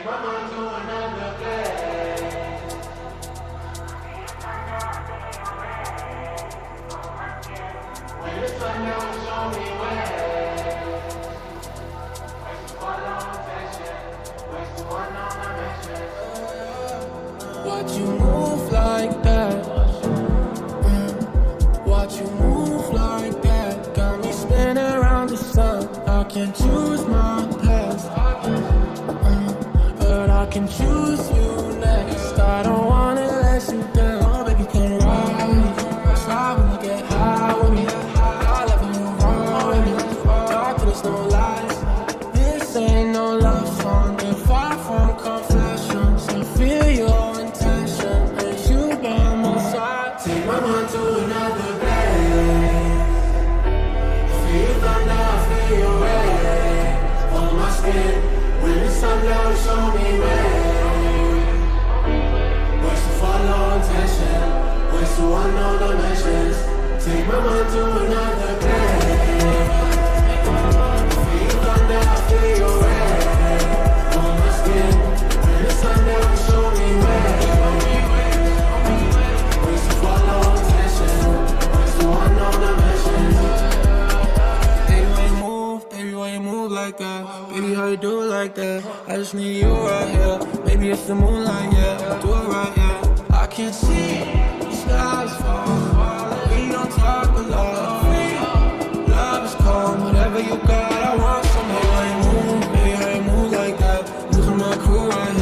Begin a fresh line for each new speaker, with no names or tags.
Take my mind to another place. When the sun don't show me where. Waste to follow attention. Waste to one on my mission.
Watch you move like that. Watch you move like that. Got me spinning around the sun. I can't choose my past, but I can choose you next. I don't wanna let you down, baby, come ride with me. Slide when you get high with me. I'll ever move on with me. Talk to there's no lies. This ain't no love song. They're far from confessions. I feel your intention, and you by my side.
Take my mind to another place. Feel your thunder, feel your rain on my skin. When the sun don't show me where. Ways to follow intention. Ways to unknown dimensions. Take my mind to another place. Feel your thunder, feel your rain on my skin. When the sun don't show me where. Ways to follow intention. Ways to unknown dimensions.
Baby, why you move like that? Baby, how you do it like that? I just need you right here. Maybe it's the moonlight, yeah. Do it right, yeah. I can't see the skies fall. We don't talk a lot. Love is cold, whatever you got, I want some. Baby, how you move like that? Losing my crew right